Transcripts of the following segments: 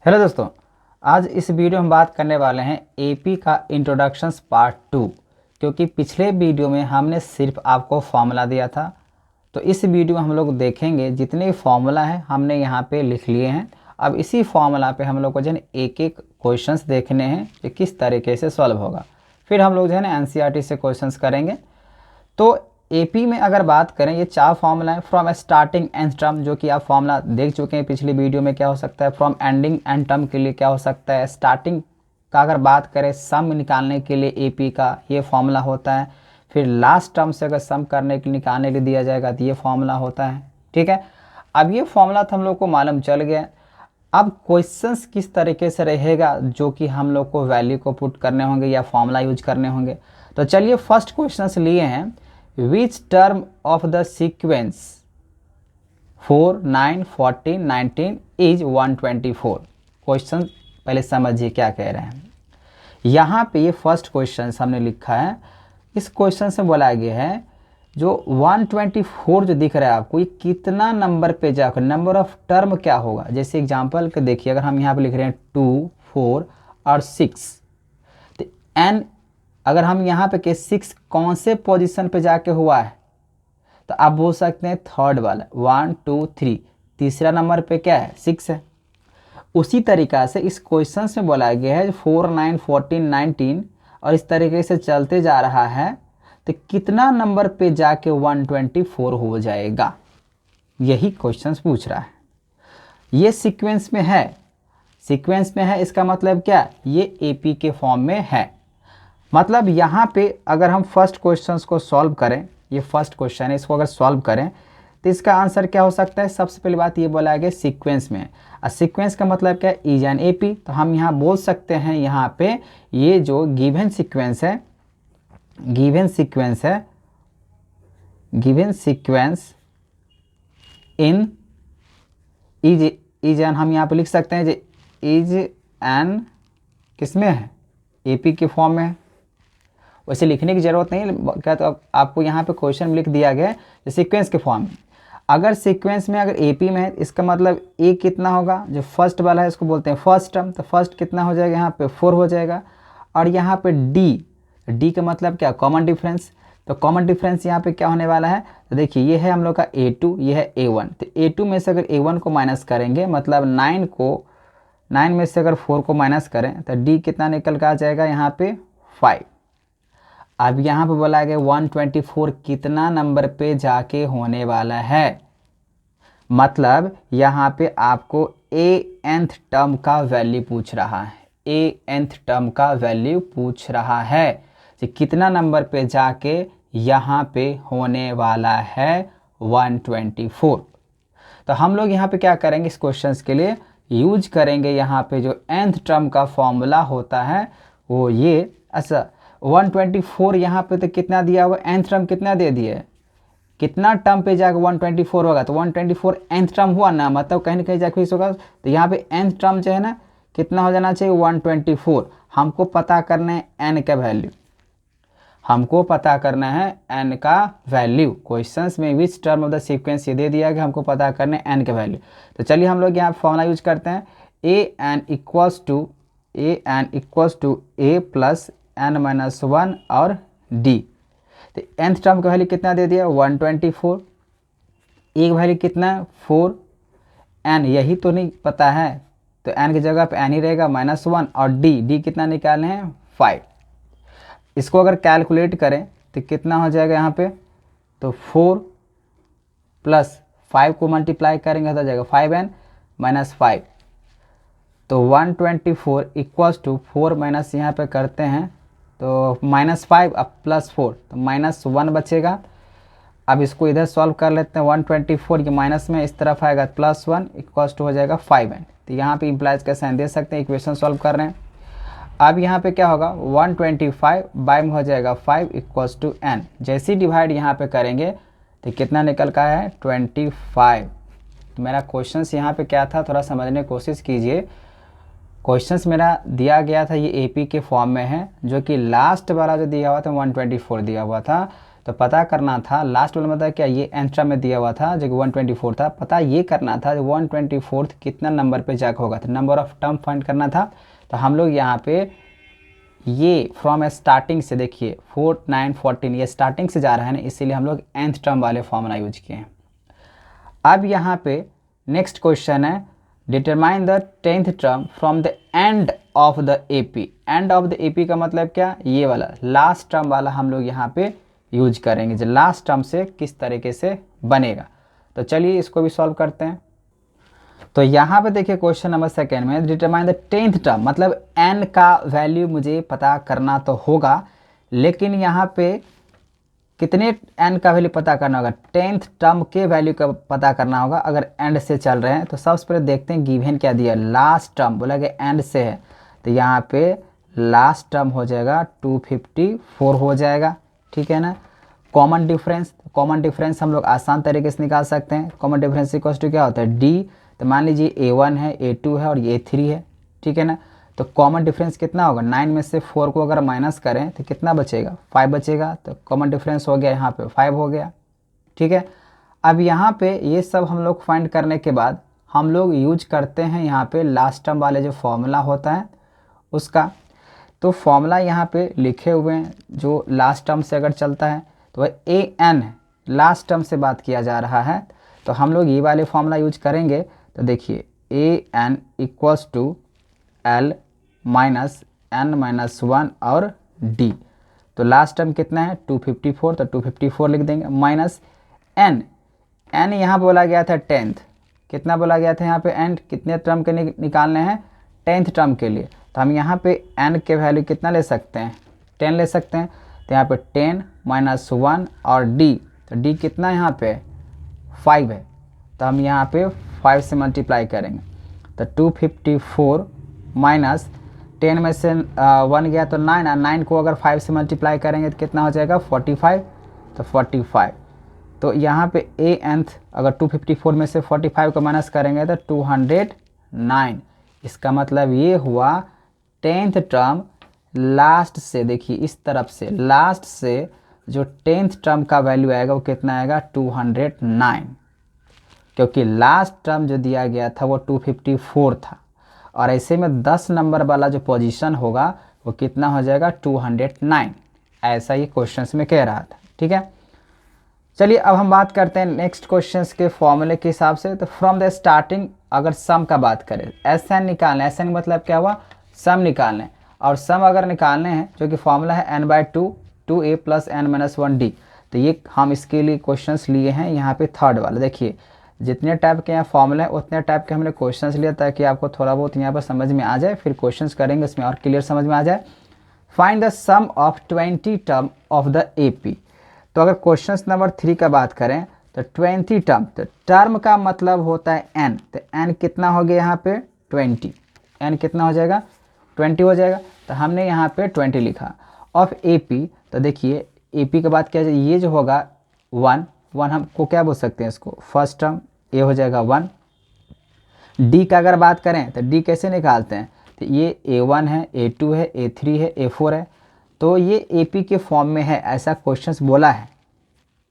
Hello दोस्तों, आज इस वीडियो में बात करने वाले हैं एपी का इंट्रोडक्शंस पार्ट 2। क्योंकि पिछले वीडियो में हमने सिर्फ आपको फॉर्मूला दिया था, तो इस वीडियो में हम लोग देखेंगे जितने फॉर्मूला हैं हमने यहाँ पे लिख लिए हैं। अब इसी फॉर्मूला पे हम लोग को जो है एक एक क्वेश्चंस देखने हैं कि किस तरीके से सॉल्व होगा। फिर हम लोग जो है ना एनसीईआरटी से क्वेश्चंस करेंगे। तो एपी में अगर बात करें, ये चार फॉर्मूला है। फ्रॉम स्टार्टिंग एंड टर्म, जो कि आप फॉर्मूला देख चुके हैं पिछली वीडियो में, क्या हो सकता है। फ्रॉम एंडिंग एंड टर्म के लिए क्या हो सकता है। स्टार्टिंग का अगर बात करें, सम निकालने के लिए एपी का ये फॉर्मूला होता है। फिर लास्ट टर्म से अगर सम करने के लिए निकालने के लिए दिया जाएगा तो ये फॉर्मूला होता है। ठीक है, अब ये फॉर्मूला तो हम लोग को मालूम चल गया। अब क्वेश्चंस किस तरीके से रहेगा जो कि हम लोग को वैल्यू को पुट करने होंगे या फॉर्मूला यूज करने होंगे। तो चलिए फर्स्ट क्वेश्चन लिए हैं, which term of the sequence 4, 9, 14, 19 is 124। Question पहले समझिए क्या कह रहे हैं। यहाँ पे ये फर्स्ट क्वेश्चन हमने लिखा है। इस क्वेश्चन से बोला गया है जो 124 जो दिख रहा है आपको, ये कितना नंबर पे जाकर, नंबर ऑफ टर्म क्या होगा। जैसे एग्जांपल के देखिए, अगर हम यहाँ पे लिख रहे हैं 2, 4 और 6, तो एन अगर हम यहाँ पे के 6 कौन से पोजीशन पे जाके हुआ है, तो आप बोल सकते हैं थर्ड वाला। 1, 2, 3, तीसरा नंबर पे क्या है, 6 है। उसी तरीका से इस क्वेश्चन में बोला गया है 4, 9, 14, 19 और इस तरीके से चलते जा रहा है, तो कितना नंबर पे जाके 124 हो जाएगा, यही क्वेश्चन पूछ रहा है। ये सीक्वेंस में है, सीक्वेंस में है इसका मतलब क्या, ये एपी के फॉर्म में है। मतलब यहाँ पे अगर हम फर्स्ट क्वेश्चन को सॉल्व करें, ये फर्स्ट क्वेश्चन है, इसको अगर सॉल्व करें तो इसका आंसर क्या हो सकता है। सबसे पहली बात ये बोला गया सीक्वेंस में, और सीक्वेंस का मतलब क्या है, इज एन एपी। तो हम यहाँ बोल सकते हैं यहाँ पे ये जो गिवन सीक्वेंस है, गिवन सीक्वेंस है, given sequence in is an, हम यहाँ पे लिख सकते हैं जो इज एन किसमें है, एपी के फॉर्म में है। वैसे लिखने की ज़रूरत नहीं है क्या, तो आपको यहाँ पे क्वेश्चन में लिख दिया गया है सीक्वेंस के फॉर्म में। अगर सीक्वेंस में अगर एपी में है, इसका मतलब ए कितना होगा, जो फर्स्ट वाला है इसको बोलते हैं फर्स्ट टर्म, तो फर्स्ट कितना हो जाएगा, यहाँ पे 4 हो जाएगा। और यहाँ पे डी का मतलब क्या, कॉमन डिफरेंस। तो कॉमन डिफरेंस यहाँ पे क्या होने वाला है, तो देखिए ये है हम लोग का A2, ये है A1। तो A2 में से अगर A1 को माइनस करेंगे, मतलब 9 में से अगर 4 को माइनस करें तो डी कितना निकल कर आ जाएगा, यहाँ पे 5। अब यहाँ पे बोला गया 124 कितना नंबर पे जाके होने वाला है, मतलब यहाँ पे आपको nth टर्म का वैल्यू पूछ रहा है, nth टर्म का वैल्यू पूछ रहा है कि कितना नंबर पे जाके यहाँ पे होने वाला है 124। तो हम लोग यहाँ पे क्या करेंगे, इस क्वेश्चन के लिए यूज करेंगे यहाँ पे जो nth टर्म का फॉर्मूला होता है वो ये। अच्छा 124 यहाँ पे तो कितना दिया हुआ, nth टर्म कितना दे दिए, कितना टर्म पे जाकर 124 होगा, तो 124 nth टर्म हुआ ना, मतलब कहीं ना कहीं जाकर फिक्स होगा। तो यहाँ पे nth टर्म जो है ना कितना हो जाना चाहिए, 124। हमको पता करना है n का वैल्यू, हमको पता करना है n का वैल्यू। क्वेश्चंस में which term of the sequence ये दे दिया कि हमको पता करना है n का वैल्यू। तो चलिए हम लोग यहाँ फॉर्मूला यूज करते हैं, an equals to a plus n-1 और d। तो nth टर्म का वैल्यू कितना दे दिया, 124। एक वैल्यू कितना, 4। n यही तो नहीं पता है, तो n की जगह पे n ही रहेगा, -1 और d कितना निकालने हैं, 5। इसको अगर कैलकुलेट करें तो कितना हो जाएगा यहाँ पे, तो 4 प्लस 5 को मल्टीप्लाई करेंगे तो जाएगा 5n माइनस 5। तो 124 इक्वल्स टू 4 माइनस यहाँ पे करते हैं तो -5 अब +4, तो -1 बचेगा। अब इसको इधर सॉल्व कर लेते हैं, 124 के माइनस में इस तरफ आएगा +1 इक्वल्स टू हो जाएगा 5n। तो यहाँ पे इम्प्लाइज का साइन दे सकते हैं, इक्वेशन सॉल्व कर रहे हैं। अब यहाँ पे क्या होगा, 125 बाय में हो जाएगा 5 इक्वल्स टू n। जैसे ही डिवाइड यहाँ पे करेंगे तो कितना निकल का है, 25। तो मेरा क्वेश्चन यहाँ पे क्या था, थोड़ा समझने की कोशिश कीजिए। क्वेश्चंस मेरा दिया गया था ये एपी के फॉर्म में है, जो कि लास्ट वाला जो दिया हुआ था 124 दिया हुआ था। तो पता करना था लास्ट वाला मतलब क्या, ये nth टर्म में दिया हुआ था जो कि 124 था, पता ये करना था 124 कितना नंबर पे जाकर होगा, तो नंबर ऑफ टर्म फाइंड करना था। तो हम लोग यहाँ पे ये फ्रॉम स्टार्टिंग से देखिए 4 9 14 ये स्टार्टिंग से जा रहा है ना, इसीलिए हम लोग nth टर्म वाले फॉर्मूला यूज किए हैं। अब यहाँ पे नेक्स्ट क्वेश्चन है determine the 10th term from the end of the AP. End of the AP का मतलब क्या, ये वाला लास्ट टर्म वाला हम लोग यहाँ पे यूज करेंगे, जो लास्ट टर्म से किस तरीके से बनेगा। तो चलिए इसको भी सॉल्व करते हैं। तो यहाँ पे देखिए क्वेश्चन नंबर सेकेंड में डिटरमाइन द 10th टर्म, मतलब n का वैल्यू मुझे पता करना तो होगा, लेकिन यहाँ पे कितने n का वैल्यू पता करना होगा, 10th टर्म के वैल्यू का पता करना होगा अगर एंड से चल रहे हैं। तो सबसे पहले देखते हैं गिवन क्या दिया, लास्ट टर्म बोला कि एंड से है, तो यहाँ पे लास्ट टर्म हो जाएगा 254 हो जाएगा, ठीक है ना। कॉमन डिफरेंस हम लोग आसान तरीके से निकाल सकते हैं। कॉमन डिफरेंस इक्वल टू क्या होता है, डी। तो मान लीजिए A1 है, A2 है और ये A3 है, ठीक है ना। तो कॉमन डिफरेंस कितना होगा, 9 में से 4 को अगर माइनस करें तो कितना बचेगा, 5 बचेगा। तो कॉमन डिफरेंस हो गया यहाँ पे 5 हो गया, ठीक है। अब यहाँ पे ये सब हम लोग फाइंड करने के बाद हम लोग यूज करते हैं यहाँ पे लास्ट टर्म वाले जो फॉर्मूला होता है उसका। तो फॉर्मूला यहाँ पे लिखे हुए हैं जो लास्ट टर्म से अगर चलता है तो वह AN लास्ट टर्म से बात किया जा रहा है, तो हम लोग ये वाले फॉर्मूला यूज करेंगे। तो देखिए AN equals to L minus n-1 और D। तो लास्ट टर्म कितना है 254, तो 254 लिख देंगे, माइनस n यहाँ बोला गया था 10th, कितना बोला गया था यहाँ पे n कितने टर्म के निकालने हैं, 10th टर्म के लिए। तो हम यहाँ पे n के वैल्यू कितना ले सकते हैं, 10 ले सकते हैं। तो यहाँ पे 10 - 1 और D, तो D कितना यहाँ पे 5 है, तो हम यहाँ पे 5 से मल्टीप्लाई करेंगे। तो 254 माइनस 10 में से 1 गया तो 9, और 9 को अगर 5 से मल्टीप्लाई करेंगे तो कितना हो जाएगा 45। तो 45, तो यहाँ पे nth अगर 254 में से 45 को माइनस करेंगे तो 209। इसका मतलब ये हुआ 10th टर्म लास्ट से, देखिए इस तरफ से लास्ट से जो 10th टर्म का वैल्यू आएगा वो कितना आएगा 209, क्योंकि लास्ट टर्म जो दिया गया था वो 254 था, और ऐसे में 10 नंबर वाला जो पोजीशन होगा वो कितना हो जाएगा 209। ऐसा ही क्वेश्चंस में कह रहा था, ठीक है। चलिए अब हम बात करते हैं नेक्स्ट क्वेश्चंस के फॉर्मूले के हिसाब से। तो फ्रॉम द स्टार्टिंग अगर सम का बात करें, SN निकालना है, SN मतलब क्या हुआ, सम निकालना है, और सम अगर निकालने हैं जो कि फॉर्मूला है n/2 2a + n-1d। तो ये हम इसके लिए क्वेश्चंस लिए हैं यहाँ पे थर्ड वाला। देखिए जितने टाइप के यहाँ फॉर्मूले हैं उतने टाइप के हमने क्वेश्चंस लिया ताकि आपको थोड़ा बहुत यहाँ पर समझ में आ जाए, फिर क्वेश्चंस करेंगे उसमें और क्लियर समझ में आ जाए। Find the sum of 20 term of the AP। तो अगर क्वेश्चंस नंबर 3 का बात करें तो 20 टर्म, तो टर्म का मतलब होता है n, तो n कितना हो गया यहाँ पे 20, n कितना हो जाएगा 20 हो जाएगा। तो हमने यहाँ पे 20 लिखा। ऑफ AP, तो देखिए AP की बात किया जाए, ये जो होगा 1 हमको क्या बोल सकते हैं इसको, फर्स्ट टर्म ये हो जाएगा 1। D का अगर बात करें तो D कैसे निकालते हैं, तो ये A1 है, A2 है, A3 है, A4 है, तो ये AP के फॉर्म में है, ऐसा क्वेश्चंस बोला है।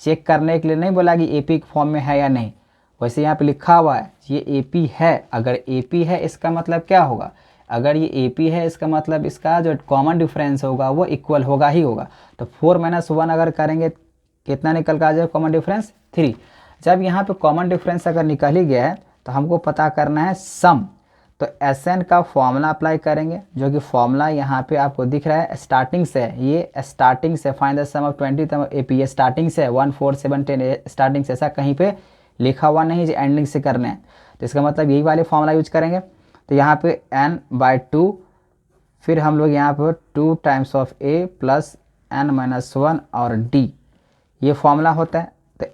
चेक करने के लिए नहीं बोला कि AP के फॉर्म में है या नहीं, वैसे यहाँ पे लिखा हुआ है ये AP है। अगर AP है इसका मतलब क्या होगा, अगर ये AP है इसका मतलब इसका जो कॉमन डिफरेंस होगा वो इक्वल होगा ही होगा। तो 4 - 1 अगर करेंगे कितना निकल कर आ जाएगा कॉमन डिफरेंस 3। जब यहाँ पे कॉमन डिफरेंस अगर निकल ही गया है तो हमको पता करना है सम। तो SN का फॉर्मूला अप्लाई करेंगे, जो कि फॉर्मूला यहाँ पे आपको दिख रहा है स्टार्टिंग से, ये स्टार्टिंग से find the sum of 20 term AP, ये स्टार्टिंग से 1 4 7 10 स्टार्टिंग से, ऐसा कहीं पे लिखा हुआ नहीं जो एंडिंग से करने हैं। तो इसका मतलब यही वाले फॉर्मूला यूज करेंगे। तो यहाँ पे n/2, फिर हम लोग यहाँ पर 2 टाइम्स ऑफ A + n-1 और D, ये फॉर्मूला होता है। तो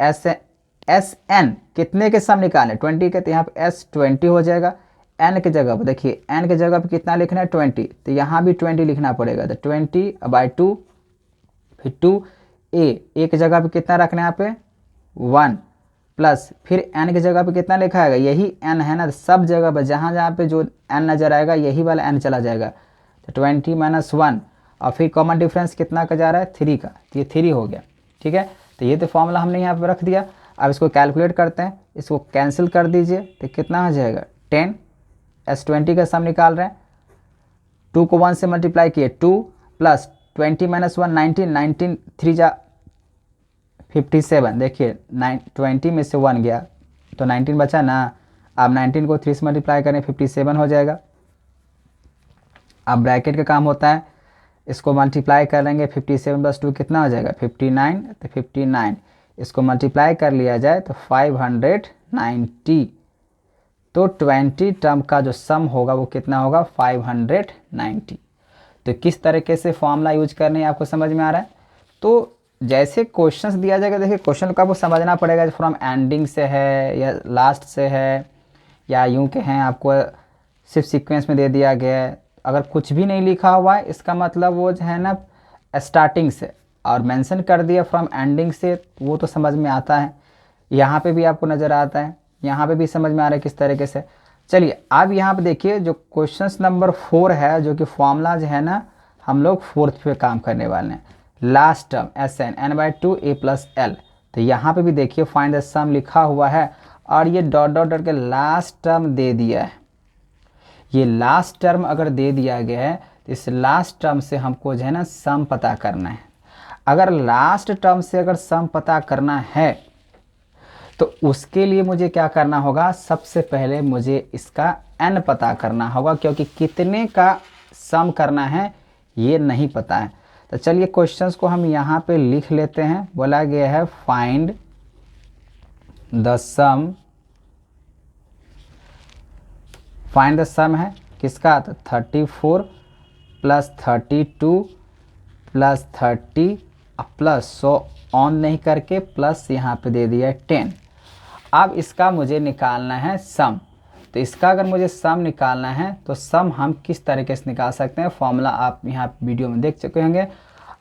SN कितने के सम निकालने 20 के, तो यहाँ पे S20 हो जाएगा। n की जगह पर देखिए n की जगह पर कितना लिखना है 20, तो यहाँ भी 20 लिखना पड़ेगा। तो 20/2, फिर 2a की जगह पे कितना रखना है यहाँ पे 1, प्लस फिर n की जगह पे कितना लिखा आएगा, यही n है ना, सब जगह पर जहाँ जहाँ पे जो n नजर आएगा यही वाला n चला जाएगा। तो 20 - 1, और फिर कॉमन डिफरेंस कितना का जा रहा है 3 का, तो ये 3 हो गया। ठीक है। तो ये तो फॉर्मूला हमने यहाँ पर रख दिया। अब इसको कैलकुलेट करते हैं, इसको कैंसिल कर दीजिए तो कितना आ जाएगा 10, S20 का सम निकाल रहे हैं, 2 को 1 से मल्टीप्लाई किए 2 प्लस 20 माइनस 1 19, 19 3 जा 57, देखिए 20 में से 1 गया तो 19 बचा ना। अब 19 को 3 से मल्टीप्लाई करें 57 हो जाएगा। अब ब्रैकेट का काम होता है, इसको मल्टीप्लाई करेंगे 57 प्लस 2 कितना हो जाएगा 59, तो 59 इसको मल्टीप्लाई कर लिया जाए तो 590, तो 20 टर्म का जो सम होगा वो कितना होगा 590। तो किस तरीके से फॉर्मूला यूज करने आपको समझ में आ रहा है। तो जैसे क्वेश्चंस दिया जाएगा, देखिए क्वेश्चन को आपको समझना पड़ेगा फ्रॉम एंडिंग से है या लास्ट से है या यूं के हैं, आपको सिर्फ सीक्वेंस में दे दिया गया है। अगर कुछ भी नहीं लिखा हुआ है इसका मतलब वो जो है ना स्टार्टिंग से, और मेंशन कर दिया फ्रॉम एंडिंग से, वो तो समझ में आता है। यहाँ पे भी आपको नज़र आता है, यहाँ पे भी समझ में आ रहा है किस तरीके से। चलिए अब यहाँ पे देखिए जो क्वेश्चन नंबर 4 है, जो कि फॉर्मूला जो है ना हम लोग 4th पे काम करने वाले हैं। Last term Sn n/2 a plus L, तो यहाँ पे भी देखिए फाइंड द सम लिखा हुआ है और ये डॉट डॉट डॉट के लास्ट टर्म दे दिया है। ये लास्ट टर्म अगर दे दिया गया है तो इस लास्ट टर्म से हमको जो है ना सम पता करना है। अगर लास्ट टर्म से अगर सम पता करना है तो उसके लिए मुझे क्या करना होगा, सबसे पहले मुझे इसका n पता करना होगा, क्योंकि कितने का सम करना है ये नहीं पता है। तो चलिए क्वेश्चंस को हम यहाँ पे लिख लेते हैं। बोला गया है find the sum, find the sum है किसका, तो 34 प्लस 32 प्लस 30 प्लस 100 ऑन नहीं करके प्लस यहाँ पे दे दिया 10। अब इसका मुझे निकालना है सम। तो इसका अगर मुझे सम निकालना है तो सम हम किस तरीके से निकाल सकते हैं, फॉर्मूला आप यहाँ वीडियो में देख चुके होंगे।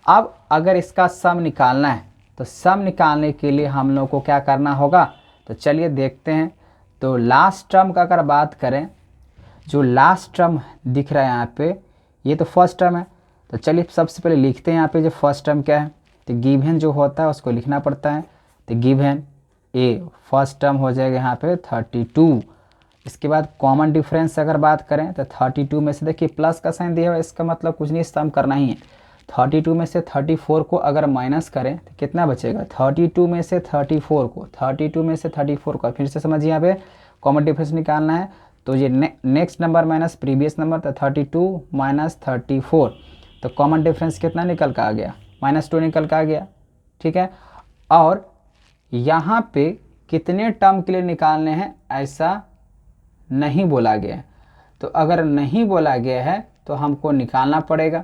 अब अगर इसका सम निकालना है तो सम निकालने के लिए हम लोग को क्या करना होगा, तो चलिए देखते हैं। तो लास्ट टर्म का अगर बात करें, जो लास्ट टर्म दिख रहा है यहाँ पे, ये तो फर्स्ट टर्म है। तो चलिए सबसे पहले लिखते हैं यहाँ पे जो फर्स्ट टर्म क्या है, तो गिवन जो होता है उसको लिखना पड़ता है। तो गिवन ए फर्स्ट टर्म हो जाएगा यहाँ पे 32। इसके बाद कॉमन डिफरेंस अगर बात करें तो 32 में से देखिए प्लस का साइन दिया हुआ है, इसका मतलब कुछ नहीं, सम करना ही है। 32 में से 34 को अगर माइनस करें तो कितना बचेगा, 32 में से 34 को, 32 में से 34 को फिर से समझिए यहाँ पे कॉमन डिफरेंस निकालना है। तो ये next number minus previous number, तो 32 माइनस 34, तो कॉमन डिफरेंस कितना निकल का आ गया, -2 निकल का आ गया। ठीक है, और यहाँ पे कितने टर्म के लिए निकालने हैं ऐसा नहीं बोला गया है। तो अगर नहीं बोला गया है तो हमको निकालना पड़ेगा,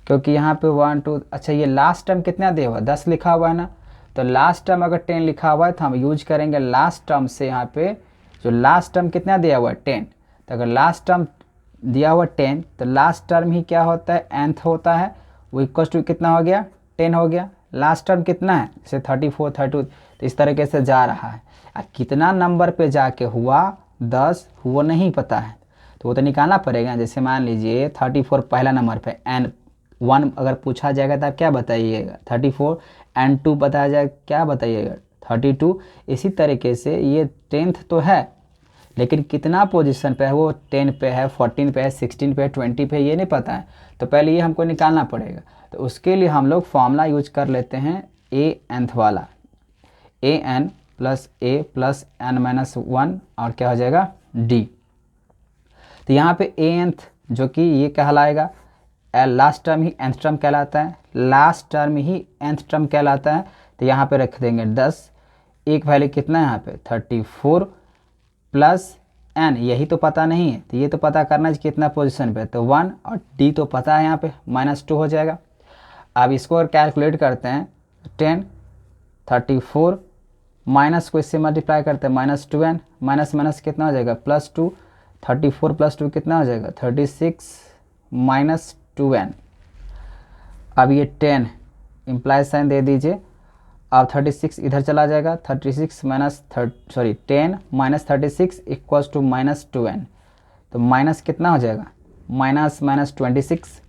क्योंकि यहाँ पे 1 2, अच्छा ये लास्ट टर्म कितना दिया हुआ 10 लिखा हुआ है ना। तो लास्ट टर्म अगर 10 लिखा हुआ है तो हम यूज करेंगे लास्ट टर्म से। यहाँ पे जो लास्ट टर्म कितना दिया हुआ है 10, तो अगर लास्ट टर्म दिया हुआ 10 तो लास्ट टर्म ही क्या होता है, nth होता है। वो इक्वल टू कितना हो गया 10 हो गया। लास्ट टर्म कितना है, जैसे 34 32, तो इस तरीके से जा रहा है। कितना नंबर पे जाके हुआ 10 वो नहीं पता है, तो वो तो निकालना पड़ेगा। जैसे मान लीजिए 34 पहला नंबर पे, n1 अगर पूछा जाएगा तो आप क्या बताइएगा 34, n2 बताया जाए क्या बताइएगा 32। इसी तरीके से ये 10th तो है, लेकिन कितना पोजीशन पे है, वो 10 पे है, 14 पे है, 16 पे है, 20 पे है, ये नहीं पता है। तो पहले ये हमको निकालना पड़ेगा। तो उसके लिए हम लोग फॉर्मूला यूज कर लेते हैं nth वाला, an plus a plus n-1 और क्या हो जाएगा d। तो यहाँ पे nth जो कि ये कहलाएगा, लास्ट टर्म ही nth टर्म कहलाता है, लास्ट टर्म ही nth टर्म कहलाता है। तो यहाँ पे रख देंगे 10, एक वैल्यू कितना है यहाँ पे 34 प्लस n, यही तो पता नहीं है, तो ये तो पता करना है कितना पोजीशन पे, तो 1, और d तो पता है यहाँ पे -2 हो जाएगा। अब इसको अगर कैलकुलेट करते हैं 10 34 माइनस को इससे मल्टीप्लाई करते हैं -2n, माइनस माइनस कितना हो जाएगा +2, 34 + 2 कितना हो जाएगा 36 -2n। अब ये 10 इम्प्लाई साइन दे दीजिए। अब 36 इधर चला जाएगा, 36 minus 10 minus 36 equals to -2n। तो माइनस कितना हो जाएगा, -26।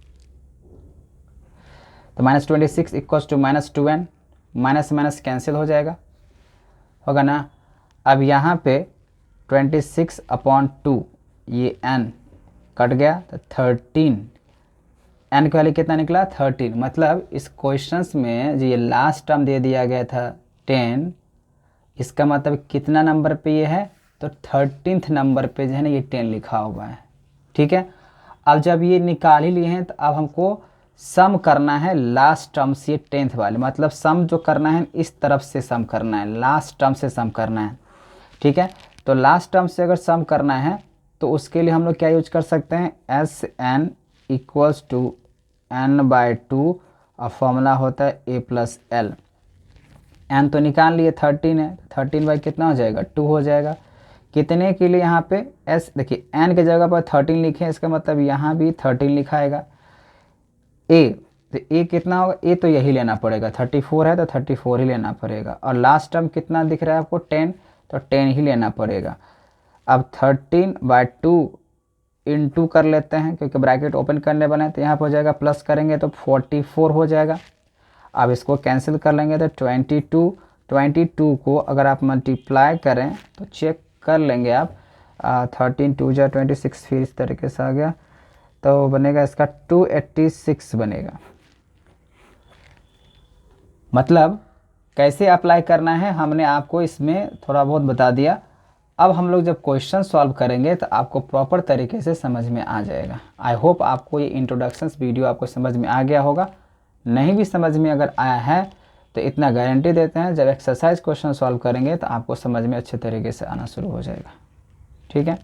तो -26 equals to -2n, minus minus cancel हो जाएगा, होगा ना। अब यहाँ पे 26/2 ये n कट गया तो 13, n का वैल्यू कितना निकला 13। मतलब इस क्वेश्चंस में जो ये लास्ट टर्म दे दिया गया था 10, इसका मतलब कितना नंबर पे ये है, तो 13th नंबर पे जो है ना ये 10 लिखा हुआ है, ठीक है। अब जब ये निकाल ही लिए हैं तो अब हमको सम करना है लास्ट टर्म से 10th वाले, मतलब सम जो करना है इस तरफ से सम करना है, लास्ट टर्म से सम करना है, ठीक है। तो लास्ट टर्म से अगर सम करना है तो उसके लिए हम लोग क्या यूज कर सकते हैं, Sn इक्वल्स टू n/2 और फॉर्मूला होता है a+l। n तो निकाल लिए 13 है, 13 बाई कितना हो जाएगा 2 हो जाएगा। कितने के लिए यहाँ पे s, देखिए n के जगह पर 13 लिखे, इसका मतलब यहाँ भी 13 लिखाएगा। a, तो a कितना होगा, a तो यही लेना पड़ेगा, 34 है तो 34 ही लेना पड़ेगा। और लास्ट टर्म कितना दिख रहा है आपको 10, तो 10 ही लेना पड़ेगा। अब 13/2 इंटू कर लेते हैं क्योंकि ब्रैकेट ओपन करने बने, तो यहाँ पर हो जाएगा प्लस करेंगे तो 44 हो जाएगा। अब इसको कैंसिल कर लेंगे तो 22 को अगर आप मल्टीप्लाई करें तो चेक कर लेंगे आप, 13 2 जा 26, फिर इस तरीके से आ गया तो बनेगा इसका 286 बनेगा। मतलब कैसे अप्लाई करना है हमने आपको इसमें थोड़ा बहुत बता दिया। अब हम लोग जब क्वेश्चन सॉल्व करेंगे तो आपको प्रॉपर तरीके से समझ में आ जाएगा। आई होप आपको ये इंट्रोडक्शन वीडियो आपको समझ में आ गया होगा। नहीं भी समझ में अगर आया है तो इतना गारंटी देते हैं जब एक्सरसाइज क्वेश्चन सॉल्व करेंगे तो आपको समझ में अच्छे तरीके से आना शुरू हो जाएगा, ठीक है।